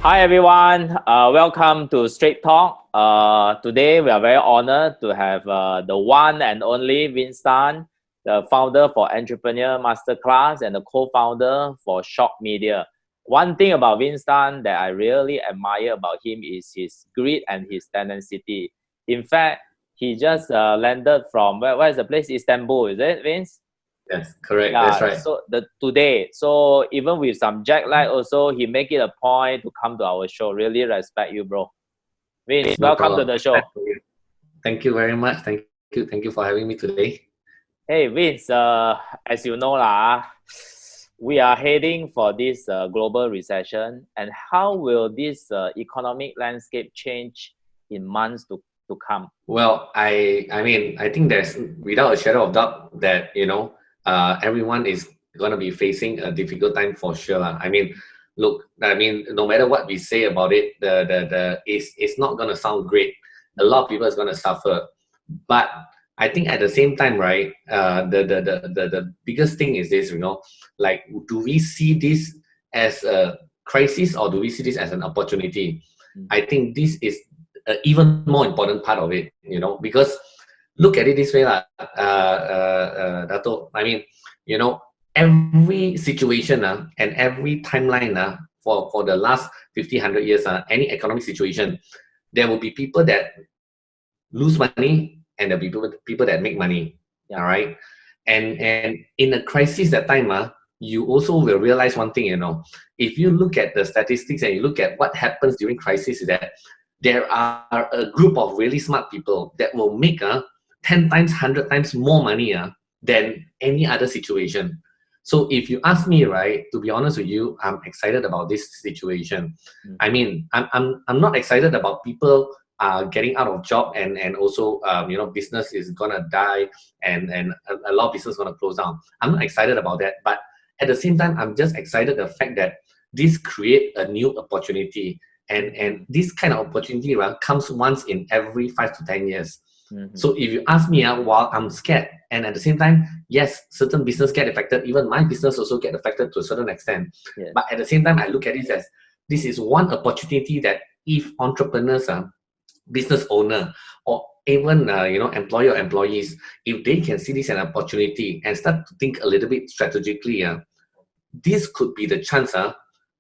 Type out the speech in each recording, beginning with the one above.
Hi everyone, welcome to Straight Talk. Today we are very honored to have the one and only Winston, the founder for Entrepreneur Masterclass and the co-founder for Shock Media. One thing about Winston that I really admire about him is his grit and his tenacity. In fact, he just landed from where is the place? Istanbul, is it, Vince? Yes, correct. That's Yeah, right. so even with some jet lag also, he make it a point to come to our show. Really respect you, bro. Vince, No welcome to problem. the show. Thank you very much. Thank you for having me today. Hey Vince, as you know lah, we are heading for this global recession, and how will this economic landscape change in months to come? Well, I think there's without a shadow of doubt that everyone is gonna be facing a difficult time for sure. Lah. Look, no matter what we say about it, it's not gonna sound great. A lot of people is gonna suffer, but I think at the same time, right? The biggest thing is this, like, do we see this as a crisis or do we see this as an opportunity? I think this is an even more important part of it, because look at it this way, Dato. Every situation and every timeline for the last 50, 100 years, any economic situation, there will be people that lose money and there'll be people that make money. Yeah. All right. And in a crisis that time, you also will realize one thing, if you look at the statistics and you look at what happens during crisis, is that there are a group of really smart people that will make 10 times, 100 times more money than any other situation. So if you ask me, right, to be honest with you, I'm excited about this situation. I'm not excited about people getting out of job and also business is gonna die and a lot of business is gonna close down. I'm not excited about that, but at the same time, I'm just excited the fact that this create a new opportunity, and this kind of opportunity comes once in every 5 to 10 years. So if you ask me, while I'm scared, and at the same time, yes, certain business get affected. Even my business also get affected to a certain extent. Yes. But at the same time, I look at it as this is one opportunity that if entrepreneurs, business owner, or even employer or employees, if they can see this as an opportunity and start to think a little bit strategically, this could be the chance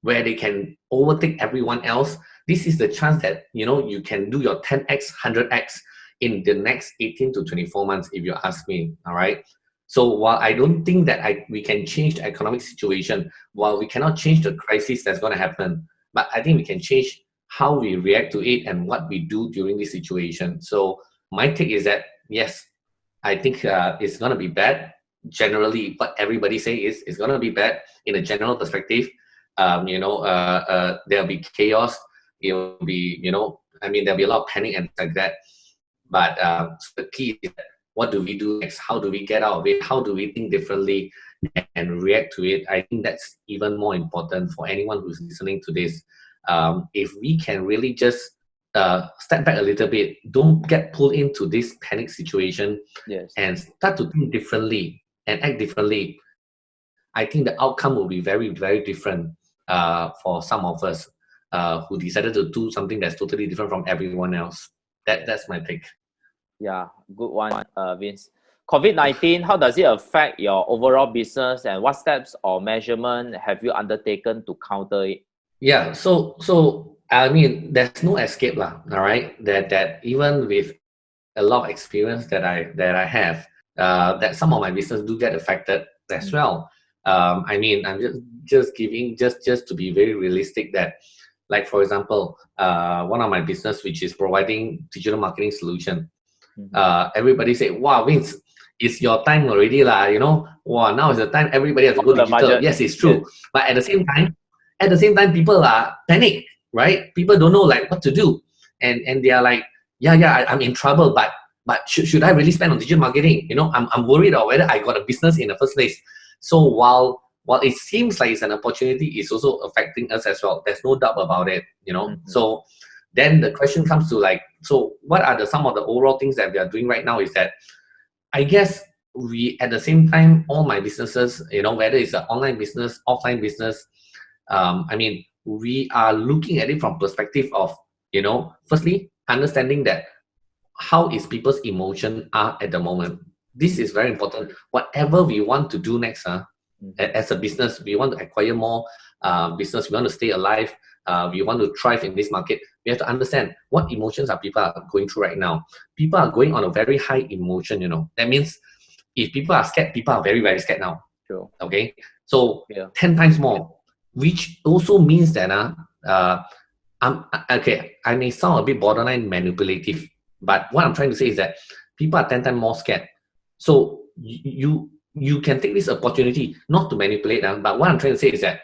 where they can overtake everyone else. This is the chance that you can do your 10x, 100x in the next 18 to 24 months, if you ask me. All right. So while I don't think that we can change the economic situation, while we cannot change the crisis that's going to happen, but I think we can change how we react to it and what we do during this situation. So my take is that yes, I think it's going to be bad. Generally, what everybody say is it's going to be bad in a general perspective. There'll be chaos. It'll be, there'll be a lot of panic and like that. But the key is what do we do next? How do we get out of it? How do we think differently and react to it? I think that's even more important for anyone who's listening to this. If we can really just step back a little bit, don't get pulled into this panic situation, Yes. and start to think differently and act differently, I think the outcome will be very, very different for some of us who decided to do something that's totally different from everyone else. That's my take. Yeah, good one, Vince. COVID-19, how does it affect your overall business, and what steps or measurement have you undertaken to counter it? Yeah, so there's no escape lah. All right, that even with a lot of experience that I have, that some of my business do get affected as well. I'm just giving just to be very realistic that, like for example, one of my business which is providing digital marketing solution. Everybody say, "Wow, Vince, it's your time already lah." Wow, now is the time everybody has to go digital. Yes, it's true. Yes. But at the same time, people are panic, right? People don't know like what to do, and they are like, yeah, I'm in trouble, but should I really spend on digital marketing? I'm worried about whether I got a business in the first place. So while it seems like it's an opportunity, it's also affecting us as well. There's no doubt about it. So then the question comes to like, so what are some of the overall things that we are doing right now is that I guess we, at the same time, all my businesses, whether it's an online business, offline business, we are looking at it from perspective of, firstly, understanding that how is people's emotion are at the moment. This is very important. Whatever we want to do next, as a business, we want to acquire more business, we want to stay alive, we want to thrive in this market. We have to understand what emotions are people are going through right now. People are going on a very high emotion. That means if people are scared, people are very, very scared now. Sure. Okay, so Yeah. 10 times more, which also means that I may sound a bit borderline manipulative, but what I'm trying to say is that people are 10 times more scared. So you can take this opportunity not to manipulate them, but what I'm trying to say is that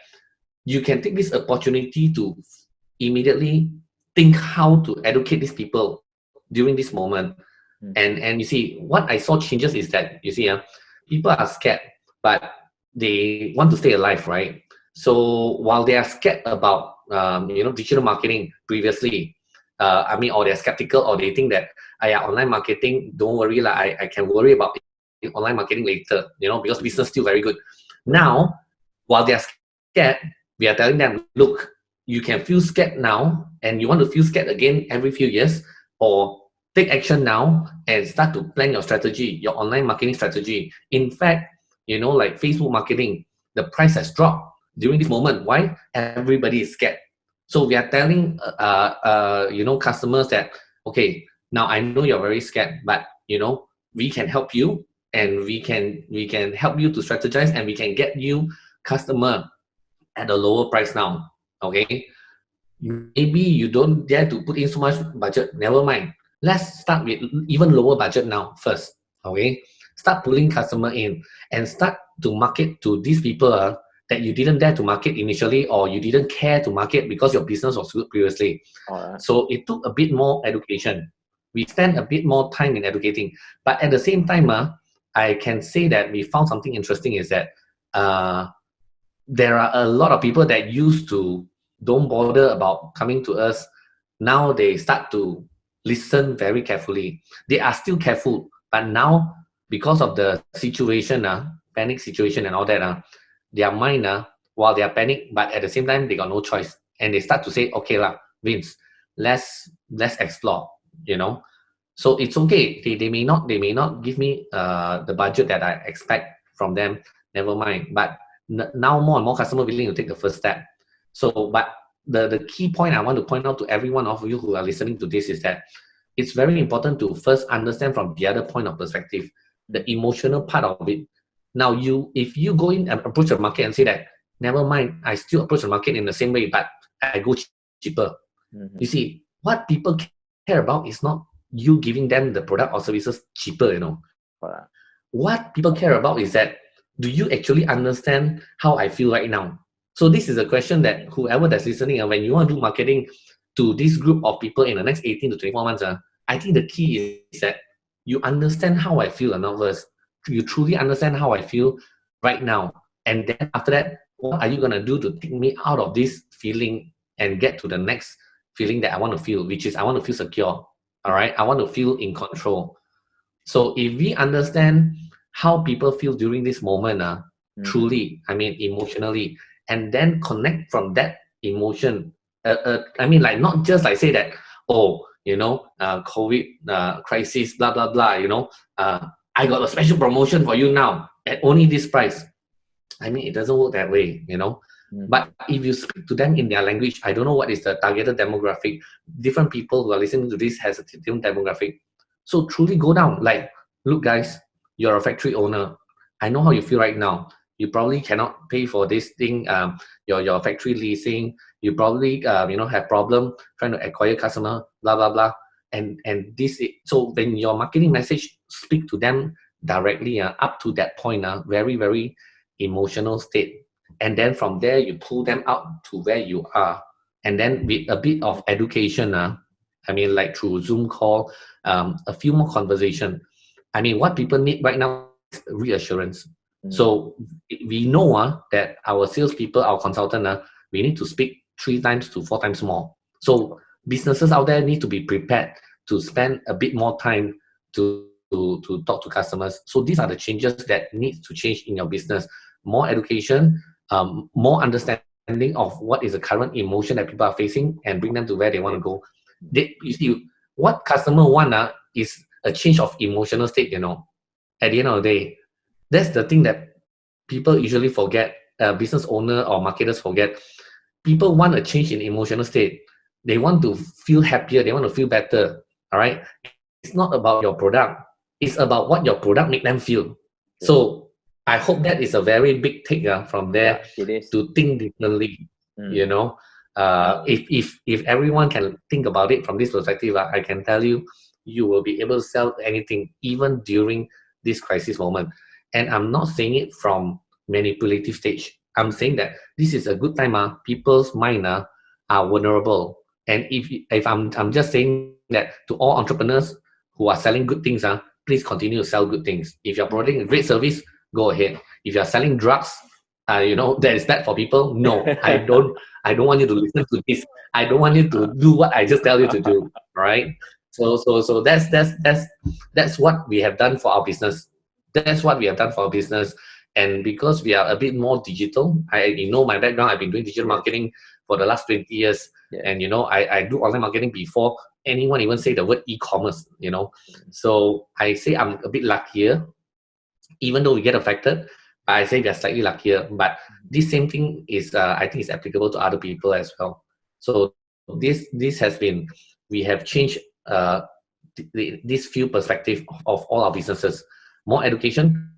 you can take this opportunity to immediately think how to educate these people during this moment. And you see, what I saw changes is that, people are scared, but they want to stay alive, right? So while they are scared about digital marketing previously, or they're skeptical, or they think that online marketing, don't worry lah, I can worry about online marketing later, because business is still very good. Now, while they're scared, we are telling them, look, you can feel scared now, and you want to feel scared again every few years, or take action now and start to plan your strategy, your online marketing strategy. In fact, like Facebook marketing, the price has dropped during this moment. Why? Everybody is scared. So we are telling customers that, okay, now I know you're very scared, but we can help you, and we can help you to strategize, and we can get you customer at a lower price now. Okay, maybe you don't dare to put in so much budget, never mind, let's start with even lower budget now first. Okay, start pulling customer in and start to market to these people that you didn't dare to market initially, or you didn't care to market because your business was good previously. So it took a bit more education. We spent a bit more time in educating, but at the same time, I can say that we found something interesting is that there are a lot of people that used to don't bother about coming to us. Now they start to listen very carefully. They are still careful, but now because of the situation, panic situation and all that, their mind, while they are panic, but at the same time they got no choice, and they start to say, okay lah, Vince, let's explore. So it's okay. They may not give me the budget that I expect from them. Never mind. But now more and more customers willing to take the first step. So, but the key point I want to point out to every one of you who are listening to this is that it's very important to first understand from the other point of perspective, the emotional part of it. Now, if you go in and approach the market and say that, never mind, I still approach the market in the same way, but I go cheaper. You see, what people care about is not you giving them the product or services cheaper, What people care about is that, do you actually understand how I feel right now? So this is a question that whoever that's listening, when you want to do marketing to this group of people in the next 18 to 24 months, I think the key is that you understand how I feel now first. You truly understand how I feel right now. And then after that, what are you going to do to take me out of this feeling and get to the next feeling that I want to feel, which is I want to feel secure. All right. I want to feel in control. So if we understand how people feel during this moment, truly, emotionally, and then connect from that emotion. Like not just like say that, COVID crisis, blah blah blah. I got a special promotion for you now at only this price. It doesn't work that way, But if you speak to them in their language, I don't know what is the targeted demographic. Different people who are listening to this has a different demographic. So truly go down. Like, look, guys, you're a factory owner. I know how you feel right now. You probably cannot pay for this thing. Your factory leasing. You probably have problem trying to acquire customer. Blah blah blah. And this. So when your marketing message speak to them directly, up to that point, very very emotional state. And then from there, you pull them out to where you are. And then with a bit of education, like through Zoom call, a few more conversation. What people need right now is reassurance. So we know that our salespeople, our consultant, we need to speak 3 times to 4 times more. So businesses out there need to be prepared to spend a bit more time to talk to customers. So these are the changes that need to change in your business. More education, more understanding understanding of what is the current emotion that people are facing and bring them to where they want to go. You see, what customer want is a change of emotional state, at the end of the day. That's the thing that people usually forget, business owner or marketers forget. People want a change in emotional state. They want to feel happier. They want to feel better. All right. It's not about your product. It's about what your product make them feel. So I hope that is a very big take from there to think differently. If everyone can think about it from this perspective, I can tell you, you will be able to sell anything, even during this crisis moment. And I'm not saying it from manipulative stage. I'm saying that this is a good time. People's mind are vulnerable. And if I'm just saying that to all entrepreneurs who are selling good things, please continue to sell good things. If you're providing a great service, go ahead. If you're selling drugs, that is bad for people. No, I don't want you to listen to this. I don't want you to do what I just tell you to do. Right? So that's what we have done for our business. That's what we have done for our business. And because we are a bit more digital, my background, I've been doing digital marketing for the last 20 years. And I do online marketing before anyone even say the word e-commerce. So I say I'm a bit luckier, even though we get affected. But I say we are slightly luckier. But this same thing is, I think, is applicable to other people as well. So this has been, we have changed this few perspective of all our businesses. More education,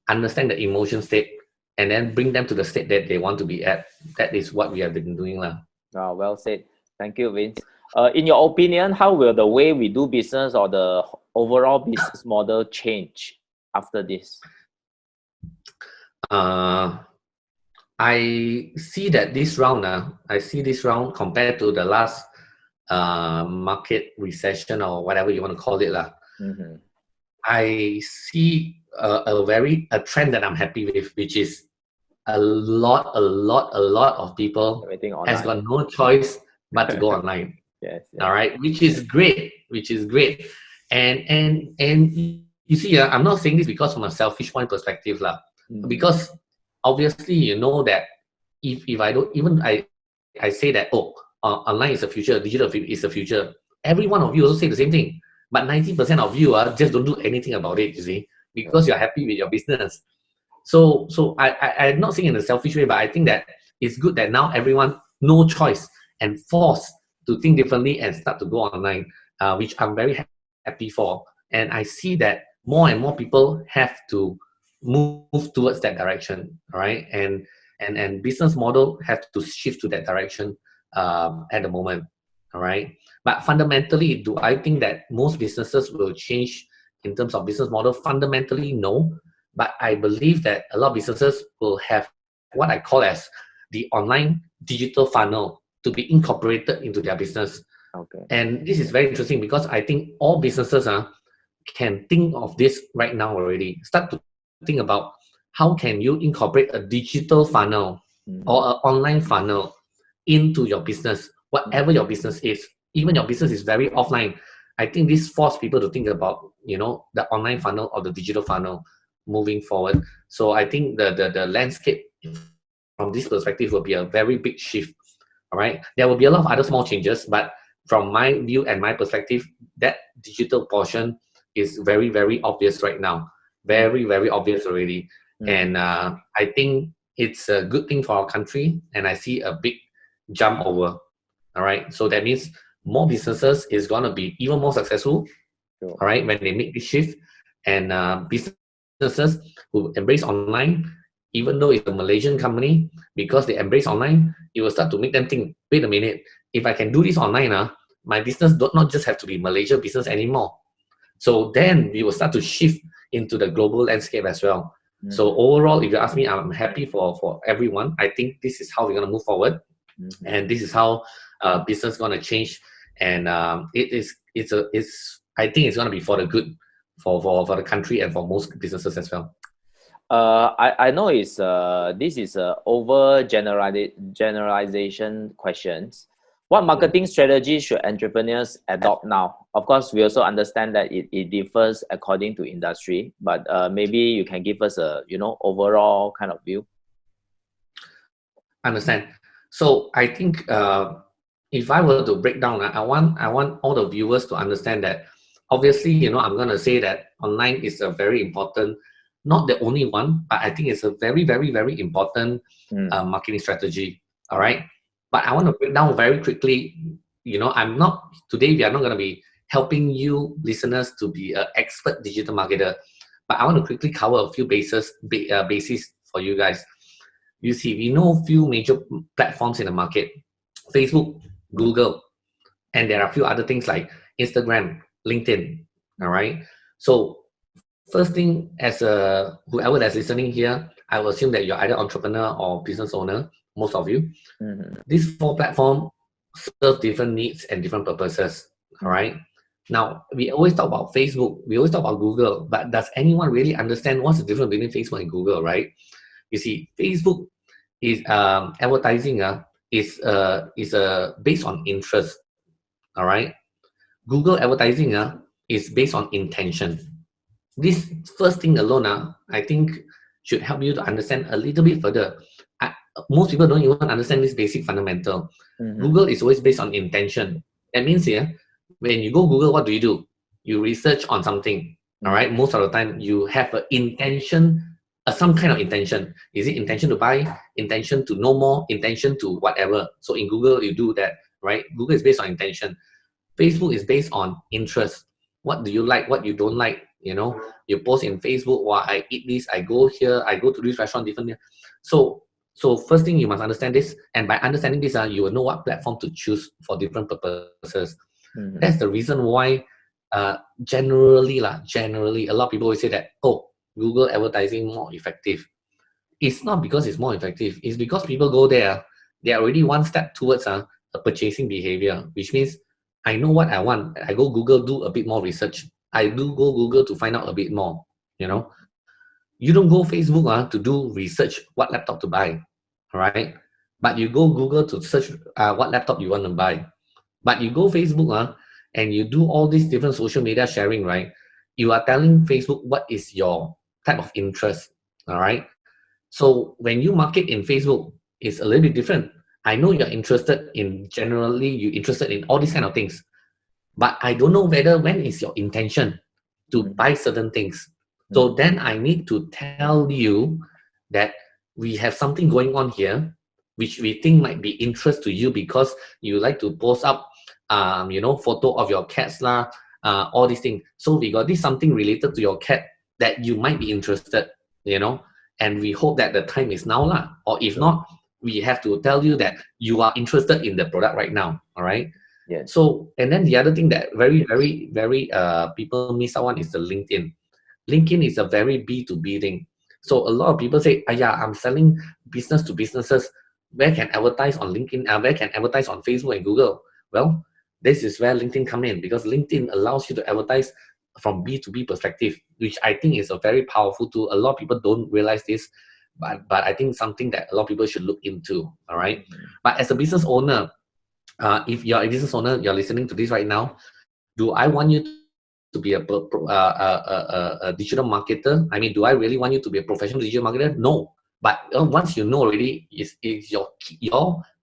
understand the emotion state, and then bring them to the state that they want to be at. That is what we have been doing. Well said. Thank you, Vince. In your opinion, how will the way we do business or the overall business model change after this? I see that this round, compared to the last market recession or whatever you want to call it, I see a trend that I'm happy with, which is a lot of people has got no choice but to go online. Yes. All right, which is great. And you see, I'm not saying this because from a selfish point perspective, because obviously that if I don't even I say that online is the future, digital is the future. Every one of you also say the same thing, but 90% of you just don't do anything about it. You see, because you're happy with your business. So I'm not saying in a selfish way, but I think that it's good that now everyone no choice and forced to think differently and start to go online, which I'm very happy for. And I see that more and more people have to move towards that direction, right? And business model have to shift to that direction at the moment, all right? But fundamentally, do I think that most businesses will change in terms of business model? Fundamentally, no. But I believe that a lot of businesses will have what I call as the online digital funnel to be incorporated into their business. Okay. And this is very interesting because I think all businesses can think of this right now already. Start to think about how can you incorporate a digital funnel or an online funnel into your business, whatever your business is. Even your business is very offline. I think this forces people to think about, the online funnel or the digital funnel moving forward. So I think the landscape from this perspective will be a very big shift. All right. There will be a lot of other small changes, but from my view and my perspective, that digital portion is very, very obvious right now. Very, very obvious already. And I think it's a good thing for our country. And I see a big jump over. All right. So that means more businesses is going to be even more successful. Sure. All right. When they make this shift, and businesses who embrace online, even though it's a Malaysian company, because they embrace online, it will start to make them think, wait a minute, if I can do this online, my business does not just have to be Malaysia business anymore. So then we will start to shift into the global landscape as well. So overall, if you ask me, I'm happy for everyone. I think this is how we're going to move forward. And this is how business is going to change. And I think it's going to be for the good for the country and for most businesses as well. I know this is over generalization questions. What marketing strategy should entrepreneurs adopt now? Of course, we also understand that it differs according to industry, but maybe you can give us a overall kind of view. Understand. So I think if I were to break down, I want all the viewers to understand that obviously, I'm going to say that online is a very important, not the only one, but I think it's a very, very, very important marketing strategy. All right. But I want to break down very quickly. Today we are not going to be helping you listeners to be an expert digital marketer, but I want to quickly cover a few bases for you guys. You see, we know few major platforms in the market: Facebook, Google, and there are a few other things like Instagram, LinkedIn. All right. So first thing, as a whoever that's listening here, I will assume that you're either entrepreneur or business owner. Most of you. These four platforms serve different needs and different purposes. All right. Now we always talk about Facebook, we always talk about Google, but does anyone really understand what's the difference between Facebook and Google? Right. You see, Facebook is advertising is based on interest. All right. Google advertising is based on intention. This first thing alone, I think should help you to understand a little bit further. Most people don't even understand this basic fundamental. Google is always based on intention. That means here, when you go Google, what do? You research on something. All right. Most of the time, you have an intention, some kind of intention. Is it intention to buy, intention to know more, intention to whatever? So in Google, you do that, right? Google is based on intention. Facebook is based on interest. What do you like? What you don't like? You post in Facebook, "Wow, I eat this. I go here. I go to this restaurant differently." So first thing you must understand this, and by understanding this, you will know what platform to choose for different purposes. That's the reason why, generally, a lot of people always say that, oh, Google advertising more effective. It's not because it's more effective. It's because people go there, they are already one step towards a purchasing behavior, which means I know what I want. I go Google, do a bit more research. I do go Google to find out a bit more. You don't go Facebook to do research what laptop to buy, all right? But you go Google to search what laptop you want to buy. But you go Facebook and you do all these different social media sharing, right? You are telling Facebook what is your type of interest, all right? So when you market in Facebook, it's a little bit different. I know you're interested in, generally, you're interested in all these kind of things. But I don't know when is your intention to buy certain things. So then I need to tell you that we have something going on here, which we think might be interest to you because you like to post up, photo of your cats all these things. So we got this something related to your cat that you might be interested, and we hope that the time is now or if not, we have to tell you that you are interested in the product right now. All right. Yeah. So, and then the other thing that very, very, very people miss out on is the LinkedIn. LinkedIn is a very B2B thing. So a lot of people say, yeah, I'm selling business to businesses. Where can advertise on LinkedIn? Where can advertise on Facebook and Google? Well, this is where LinkedIn come in, because LinkedIn allows you to advertise from B2B perspective, which I think is a very powerful tool. A lot of people don't realize this, but I think something that a lot of people should look into. All right. But as a business owner, if you're a business owner, you're listening to this right now, do I want you to be a digital marketer? I mean, do I really want you to be a professional digital marketer? No. But once you know already, is your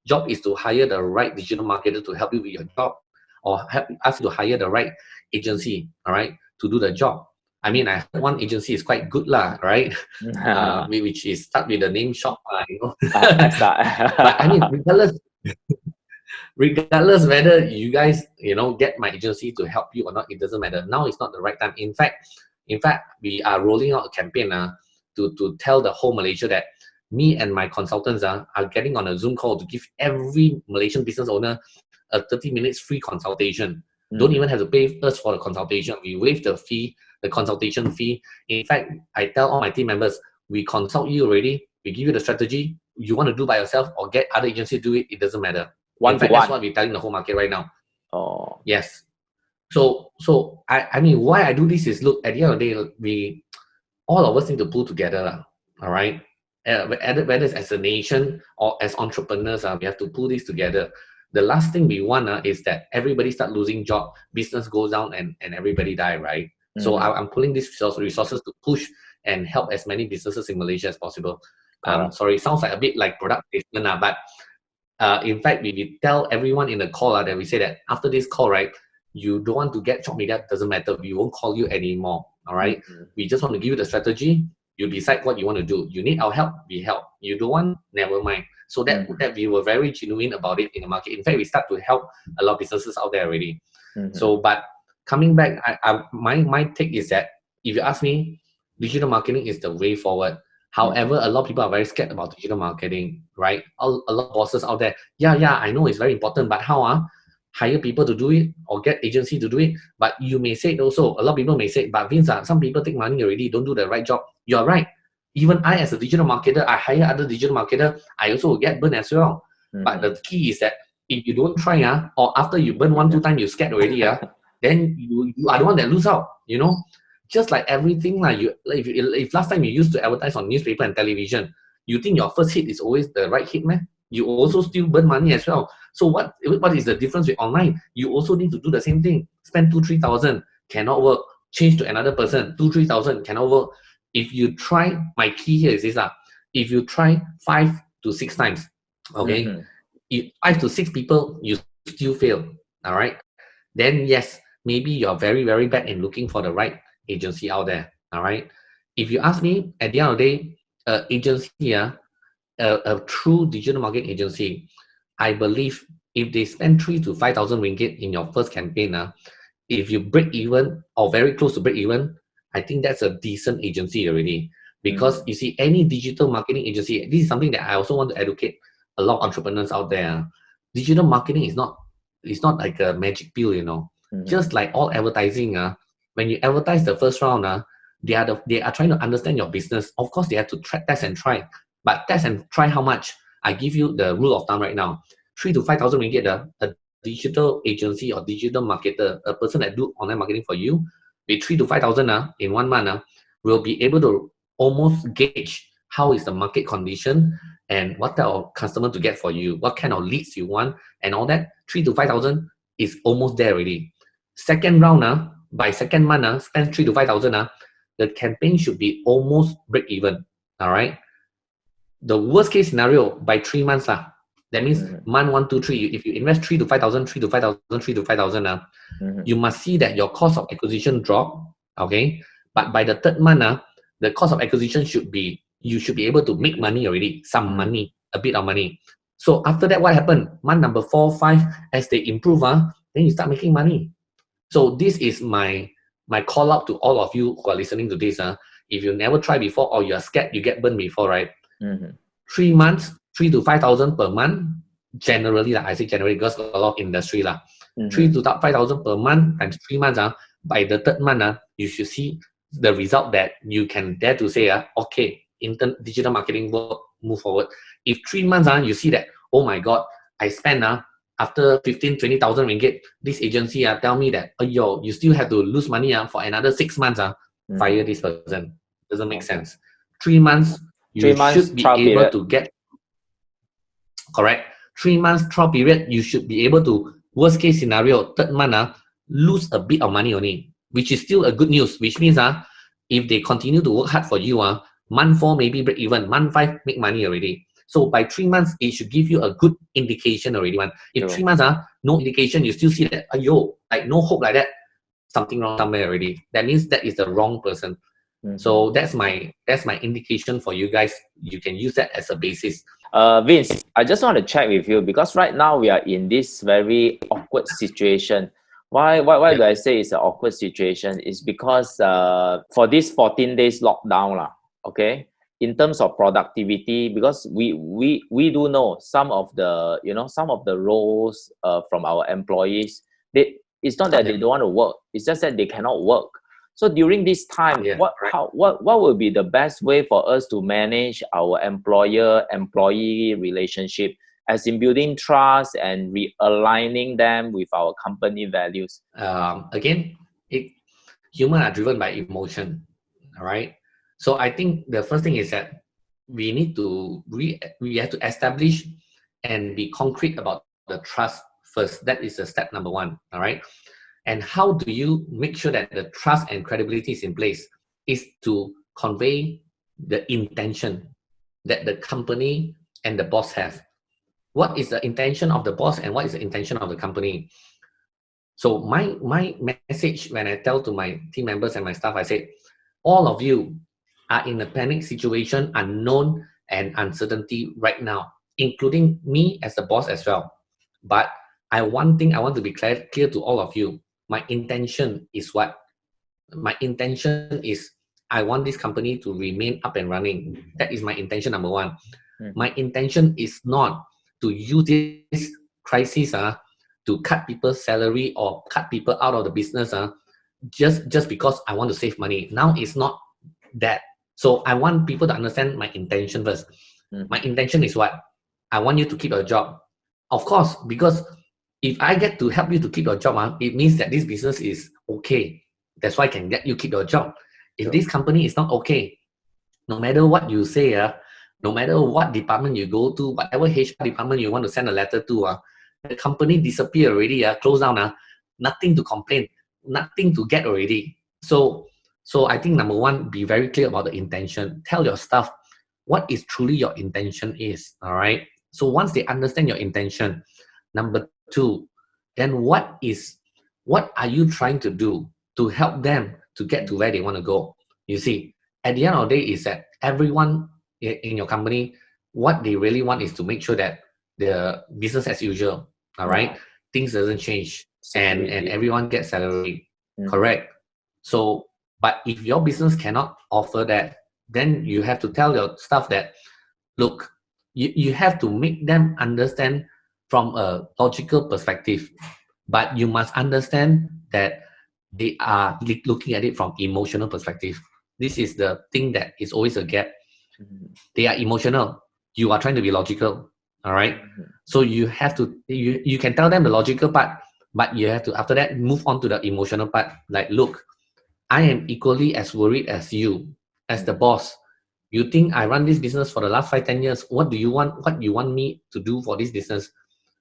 job is to hire the right digital marketer to help you with your job, or ask you to hire the right agency, all right, to do the job. I mean, I heard one agency is quite good right? Which is start with the name shop, But I mean, regardless whether you guys get my agency to help you or not, it doesn't matter. Now it's not the right time. In fact we are rolling out a campaign to tell the whole Malaysia that me and my consultants are getting on a Zoom call to give every Malaysian business owner a 30 minutes free consultation. Don't even have to pay us for the consultation. We waive the consultation fee. In fact, I tell all my team members, we consult you already, we give you the strategy. You want to do by yourself or get other agency to do it, it doesn't matter. In fact, that's what we're telling the whole market right now. Oh, yes. So I mean, why I do this is, look, at the end of the day, we all of us need to pull together, all right? Whether it's as a nation or as entrepreneurs, we have to pull this together. The last thing we want is that everybody start losing job, business goes down, and everybody die, right? So I'm pulling these resources to push and help as many businesses in Malaysia as possible. Sorry, sounds like a bit like product placement, but In fact, we tell everyone in the call that we say that after this call, right, you don't want to get short media, doesn't matter. We won't call you anymore. All right. We just want to give you the strategy. You decide what you want to do. You need our help, we help. You don't want, never mind. So that we were very genuine about it in the market. In fact, we start to help a lot of businesses out there already. So, but coming back, my take is that if you ask me, digital marketing is the way forward. However, a lot of people are very scared about digital marketing, right? A lot of bosses out there, yeah, I know it's very important, but how hire people to do it or get agency to do it? But you may say it also, a lot of people may say, but Vince, some people take money already, don't do the right job. You're right. Even I, as a digital marketer, I hire other digital marketer, I also will get burned as well. But the key is that if you don't try, or after you burn 1-2 times, you're scared already, then you are the one that lose out, you know? Just like everything, like if last time you used to advertise on newspaper and television, you think your first hit is always the right hit, man? You also still burn money as well. So what is the difference with online? You also need to do the same thing. Spend 2,000-3,000, cannot work. Change to another person, 2,000-3,000, cannot work. If you try, my key here is this: if you try 5 to 6 times, okay, if 5 to 6 people you still fail, all right, then yes, maybe you're very, very bad in looking for the right agency out there. All right. If you ask me, at the end of the day, agency, a true digital marketing agency, I believe if they spend 3,000 to 5,000 ringgit in your first campaign, if you break even or very close to break even, I think that's a decent agency already. Because you see, any digital marketing agency, this is something that I also want to educate a lot of entrepreneurs out there. Digital marketing is not, it's not like a magic pill, you know. Just like all advertising, when you advertise the first round, they are trying to understand your business. Of course, they have to test and try, but test and try how much? I give you the rule of thumb right now: 3,000 to 5,000 ringgit. A digital agency or digital marketer, a person that do online marketing for you, with 3,000 to 5,000 in 1 month, will be able to almost gauge how is the market condition and what type of customer to get for you, what kind of leads you want, and all that. 3,000 to 5,000 is almost there already. Second round, by second month, spend 3,000 to 5,000, the campaign should be almost break even. All right. The worst case scenario, by 3 months, that means month 1, 2, 3. If you invest 3,000 to 5,000, 3,000 to 5,000, 3,000 to 5,000, you must see that your cost of acquisition drop. Okay. But by the third month, the cost of acquisition should be, you should be able to make money already, some money, a bit of money. So after that, what happened? Month number 4, 5, as they improve, then you start making money. So this is my call out to all of you who are listening to this. If you never tried before or you are scared you get burned before, right? 3 months, 3,000 to 5,000 per month. Generally, like I say generally, because a lot of industry 3,000 to 5,000 per month times 3 months. By the third month, you should see the result that you can dare to say, okay, digital marketing will move forward. If 3 months, you see that, oh my God, I spend after 15,000 to 20,000 ringgit, this agency tell me that, yo, you still have to lose money for another 6 months. Fire this person. Doesn't make sense. 3 months, you should be able to get, correct. 3 months trial period, you should be able to, worst case scenario, third month, lose a bit of money only, which is still a good news, which means if they continue to work hard for you, month 4 maybe break even, month 5 make money already. So by 3 months, it should give you a good indication already. If 3 months, no indication, you still see that, like no hope like that, something wrong somewhere already. That means that is the wrong person. So that's my indication for you guys. You can use that as a basis. Vince, I just want to check with you because right now we are in this very awkward situation. Why do I say it's an awkward situation? It's because for this 14 days lockdown, okay, in terms of productivity, because we do know some of the roles from our employees, it's not that they don't want to work, it's just that they cannot work. So during this time, what will be the best way for us to manage our employer-employee relationship, as in building trust and realigning them with our company values? Again, humans are driven by emotion, all right? So I think the first thing is that we need to we have to establish and be concrete about the trust first. That is the step number 1, all right? And how do you make sure that the trust and credibility is in place? Is to convey the intention that the company and the boss have. what is the intention of the boss and what is the intention of the company. So my message when I tell to my team members and my staff, I say, all of you are in a panic situation, unknown and uncertainty right now, including me as the boss as well. But one thing I want to be clear to all of you. My intention is what? My intention is I want this company to remain up and running. That is my intention, number one. My intention is not to use this crisis to cut people's salary or cut people out of the business just because I want to save money. Now it's not that. So I want people to understand my intention first. My intention is what? I want you to keep your job. Of course, because if I get to help you to keep your job, it means that this business is okay. That's why I can get you keep your job. If this company is not okay, no matter what you say, no matter what department you go to, whatever HR department you want to send a letter to, the company disappear already, close down, nothing to complain, nothing to get already. So I think number one, be very clear about the intention. Tell your staff what is truly your intention is. All right. So once they understand your intention, number two, then what are you trying to do to help them to get to where they want to go? You see, at the end of the day, is that everyone in your company, what they really want is to make sure that the business as usual, all right, things doesn't change, and everyone gets salary, correct? So, but if your business cannot offer that, then you have to tell your staff that, look, you have to make them understand from a logical perspective, but you must understand that they are looking at it from emotional perspective. This is the thing that is always a gap. They are emotional. You are trying to be logical. All right. So you have to, you can tell them the logical part, but you have to, after that, move on to the emotional part. Like, look, I am equally as worried as you, as the boss. You think I run this business for the last 5-10 years. What do you want? What you want me to do for this business?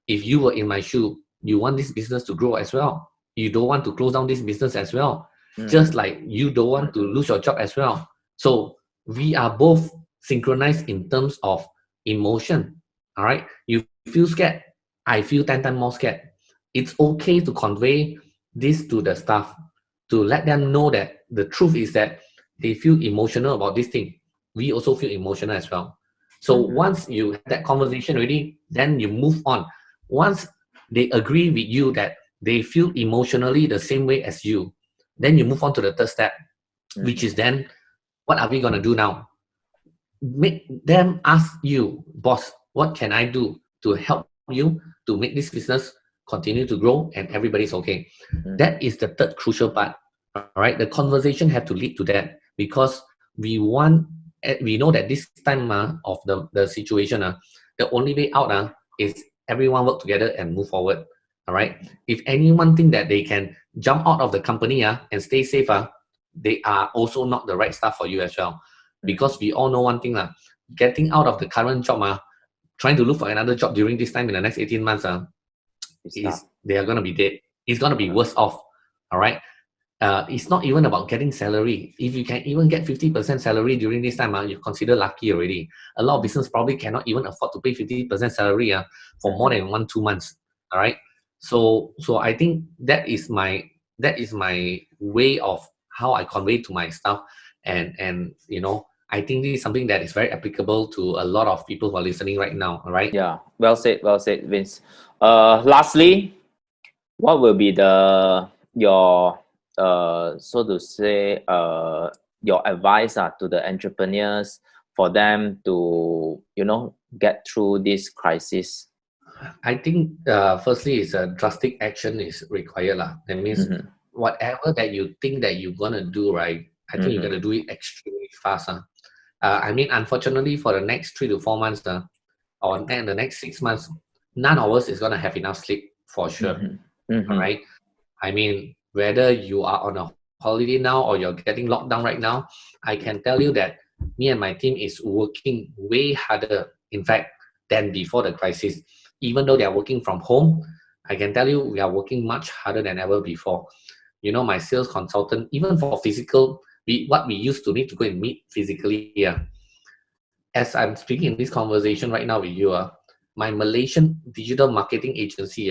If you were in my shoe, you want this business to grow as well. You don't want to close down this business as well. Just like you don't want to lose your job as well. So we are both synchronized in terms of emotion. All right. You feel scared. I feel 10 times more scared. It's okay to convey this to the staff, to let them know that the truth is that they feel emotional about this thing. We also feel emotional as well. So once you have that conversation already, then you move on. Once they agree with you that they feel emotionally the same way as you, then you move on to the third step, which is then, what are we going to do now? Make them ask you, boss, what can I do to help you to make this business continue to grow and everybody's okay? That is the third crucial part. All right, the conversation have to lead to that, because we know that this time of the situation, the only way out is everyone work together and move forward. All right, if anyone think that they can jump out of the company and stay safe, they are also not the right stuff for you as well, because we all know one thing, getting out of the current job, trying to look for another job during this time in the next 18 months, they are going to be dead. It's going to be worse off. All right. It's not even about getting salary. If you can even get 50% salary during this time, you consider lucky already. A lot of business probably cannot even afford to pay 50% salary for more than 1-2 months. All right. So I think that is my way of how I convey to my staff, and I think this is something that is very applicable to a lot of people who are listening right now. All right. Yeah. Well said, Vince. Lastly, what will be your so to say your advice to the entrepreneurs for them to get through this crisis? I think firstly is a drastic action is required. That means whatever that you think that you're gonna do, right? I think you're gonna do it extremely fast. I mean, unfortunately, for the next 3 to 4 months, or the next 6 months, none of us is gonna have enough sleep for sure. All right. I mean, whether you are on a holiday now or you're getting locked down right now, I can tell you that me and my team is working way harder, in fact, than before the crisis. Even though they are working from home, I can tell you we are working much harder than ever before. My sales consultant, even for physical, what we used to need to go and meet physically, as I'm speaking in this conversation right now with you, my Malaysian digital marketing agency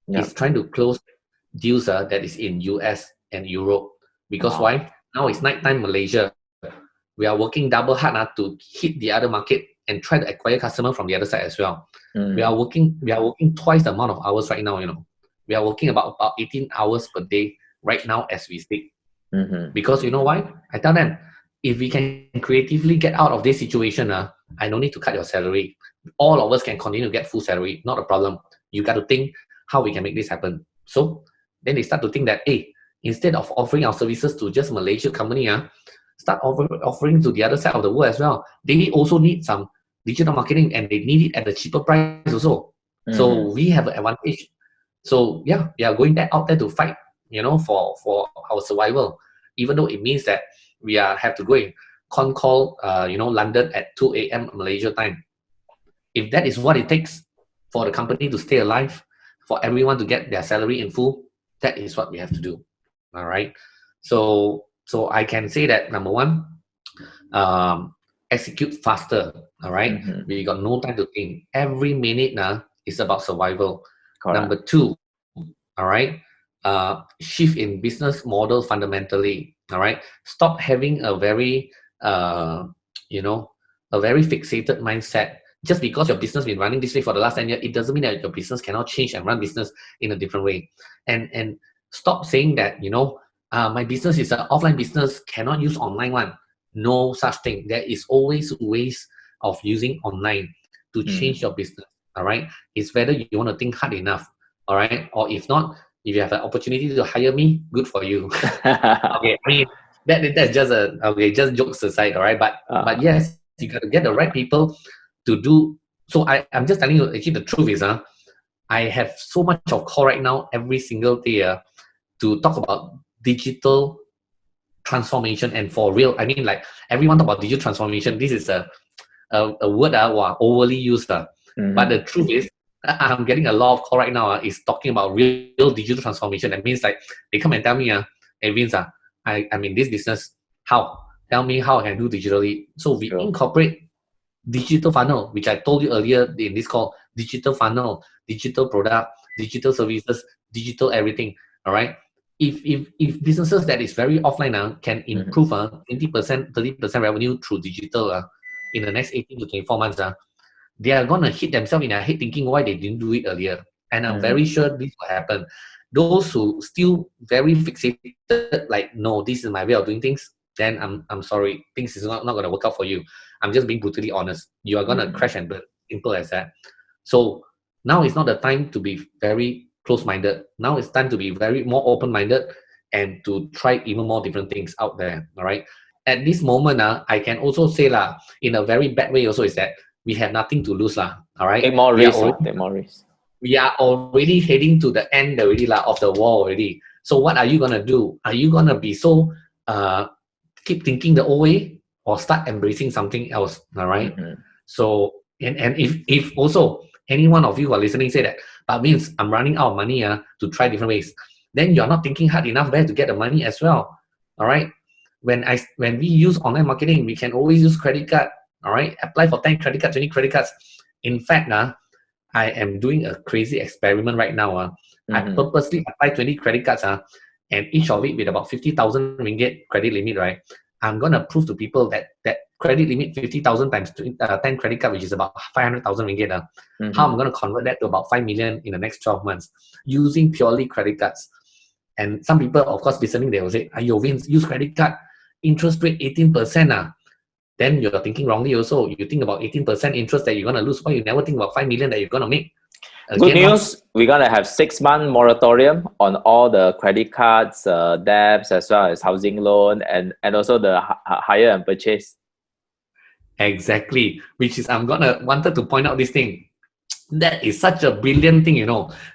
is trying to close deals that is in US and Europe. Because why? Now it's nighttime Malaysia. We are working double hard to hit the other market and try to acquire customer from the other side as well. We are working twice the amount of hours right now. We are working about 18 hours per day right now as we speak. Because you know why? I tell them, if we can creatively get out of this situation, I don't need to cut your salary. All of us can continue to get full salary, not a problem. You got to think how we can make this happen. So then they start to think that, hey, instead of offering our services to just Malaysia company, start offering to the other side of the world as well. They also need some digital marketing and they need it at a cheaper price also. So we have an advantage. So yeah, we are going out there to fight, for our survival, even though it means that we have to go and call, London at 2 a.m. Malaysia time. If that is what it takes for the company to stay alive, for everyone to get their salary in full, that is what we have to do. All right. So I can say that number one, execute faster. All right. We got no time to think. Every minute is about survival. Correct. Number two, all right, shift in business model fundamentally. All right. Stop having a very fixated mindset. Just because your business been running this way for the last 10 years, it doesn't mean that your business cannot change and run business in a different way. And stop saying that, my business is an offline business, cannot use online one. No such thing. There is always ways of using online to change your business. All right. It's whether you want to think hard enough. All right. Or if not, if you have an opportunity to hire me, good for you. Okay. I mean, that's just just jokes aside. All right. But yes, you got to get the right people to do. So I'm just telling you, actually, the truth is, I have so much of call right now every single day to talk about digital transformation. And for real, I mean, like, everyone talk about digital transformation. This is a word overly used. But the truth is, I'm getting a lot of call right now is talking about real digital transformation. That means like they come and tell me, hey Vince, I'm in this business. How? Tell me how I can do digitally. So we incorporate digital funnel, which I told you earlier in this call, digital funnel, digital product, digital services, digital everything. All right. If businesses that is very offline can improve 20%, 30% revenue through digital in the next 18 to 24 months, they are gonna hit themselves in their head thinking why they didn't do it earlier. And I'm very sure this will happen. Those who still very fixated, like, no, this is my way of doing things, then I'm sorry, things is not gonna work out for you. I'm just being brutally honest. You are gonna crash and burn. Simple as that. So now it's not the time to be very close-minded. Now it's time to be very more open-minded and to try even more different things out there. All right. At this moment, I can also say in a very bad way also is that we have nothing to lose all right. Take more risk. Take more risk. We are already heading to the end already of the war already. So what are you gonna do? Are you gonna be so keep thinking the old way or start embracing something else? All right. So and if also any one of you who are listening say that means I'm running out of money to try different ways, then you're not thinking hard enough where to get the money as well. All right. When we use online marketing, we can always use credit card. All right, apply for 10 credit cards, 20 credit cards. In fact, I am doing a crazy experiment right now. I purposely apply 20 credit cards, and each of it with about 50,000 ringgit credit limit, right? I'm gonna prove to people that credit limit 50,000 times 10 credit card, which is about 500,000 ringgit. How I'm gonna convert that to about 5 million in the next 12 months using purely credit cards. And some people, of course, listening, they will say, "Ayo, Vince, use credit card, interest rate 18%." Then you're thinking wrongly also. You think about 18% interest that you're going to lose, but you never think about 5 million that you're going to make. Good news, we're going to have 6-month moratorium on all the credit cards, debts, as well as housing loan, and also the hire and purchase. Exactly, which is wanted to point out this thing. That is such a brilliant thing,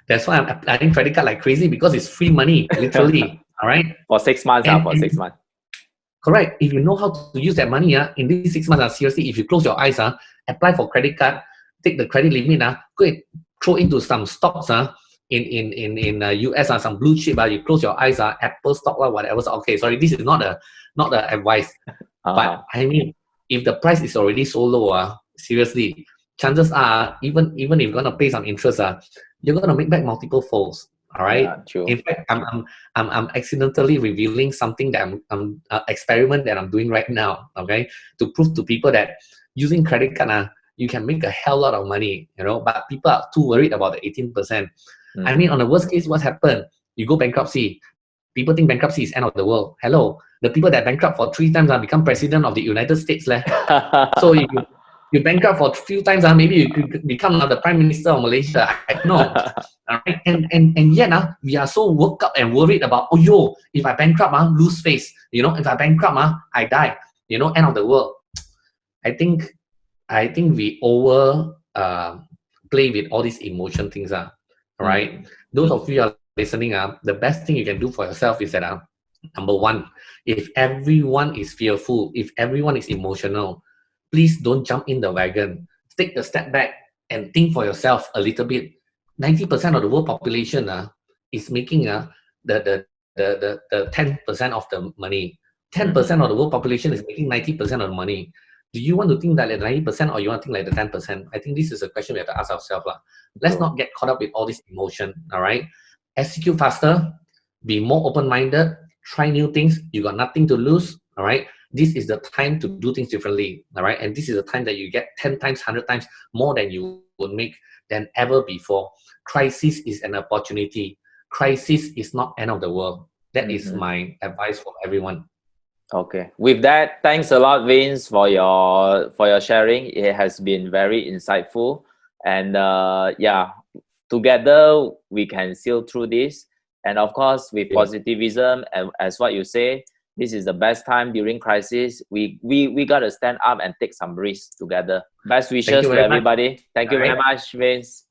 That's why I'm applying credit card like crazy, because it's free money, literally. All right? For 6 months, for 6 months. Correct. If you know how to use that money, in these 6 months, seriously, if you close your eyes, apply for credit card, take the credit limit, go and throw into some stocks, in US, some blue chip, you close your eyes, Apple stock, whatever. Okay, sorry, this is not the advice. But I mean, if the price is already so low, seriously, chances are, even if you're gonna pay some interest, you're gonna make back multiple folds. All right. Yeah, true. In fact, I'm accidentally revealing something that I'm experiment that I'm doing right now. Okay, to prove to people that using credit card, you can make a hell lot of money. You know, but people are too worried about the 18%. I mean, on the worst case, what happened? You go bankruptcy. People think bankruptcy is end of the world. Hello, the people that bankrupt for 3 times become president of the United States. So if you bankrupt for a few times, maybe you could become the prime minister of Malaysia. I don't know. All right? And yet we are so worked up and worried about, oh yo, if I bankrupt, lose face. You know, if I bankrupt, I die. You know, end of the world. I think we over play with all these emotion things. Right? Those of you are listening, the best thing you can do for yourself is that number one, if everyone is fearful, if everyone is emotional, please don't jump in the wagon. Take a step back and think for yourself a little bit. 90% of the world population is making the 10% of the money. 10% of the world population is making 90% of the money. Do you want to think that like 90% or you want to think like the 10%? I think this is a question we have to ask ourselves. Let's not get caught up with all this emotion. All right. Execute faster, be more open-minded, try new things. You got nothing to lose. All right. This is the time to do things differently. All right. And this is the time that you get 10 times, 100 times more than you would make than ever before. Crisis is an opportunity. Crisis is not end of the world. That is my advice for everyone. Okay. With that, thanks a lot, Vince, for your sharing. It has been very insightful, and yeah, together we can sail through this. And of course, with positivism and as what you say, this is the best time during crisis. We gotta stand up and take some risks together. Best wishes to everybody. Thank you very much, Vince.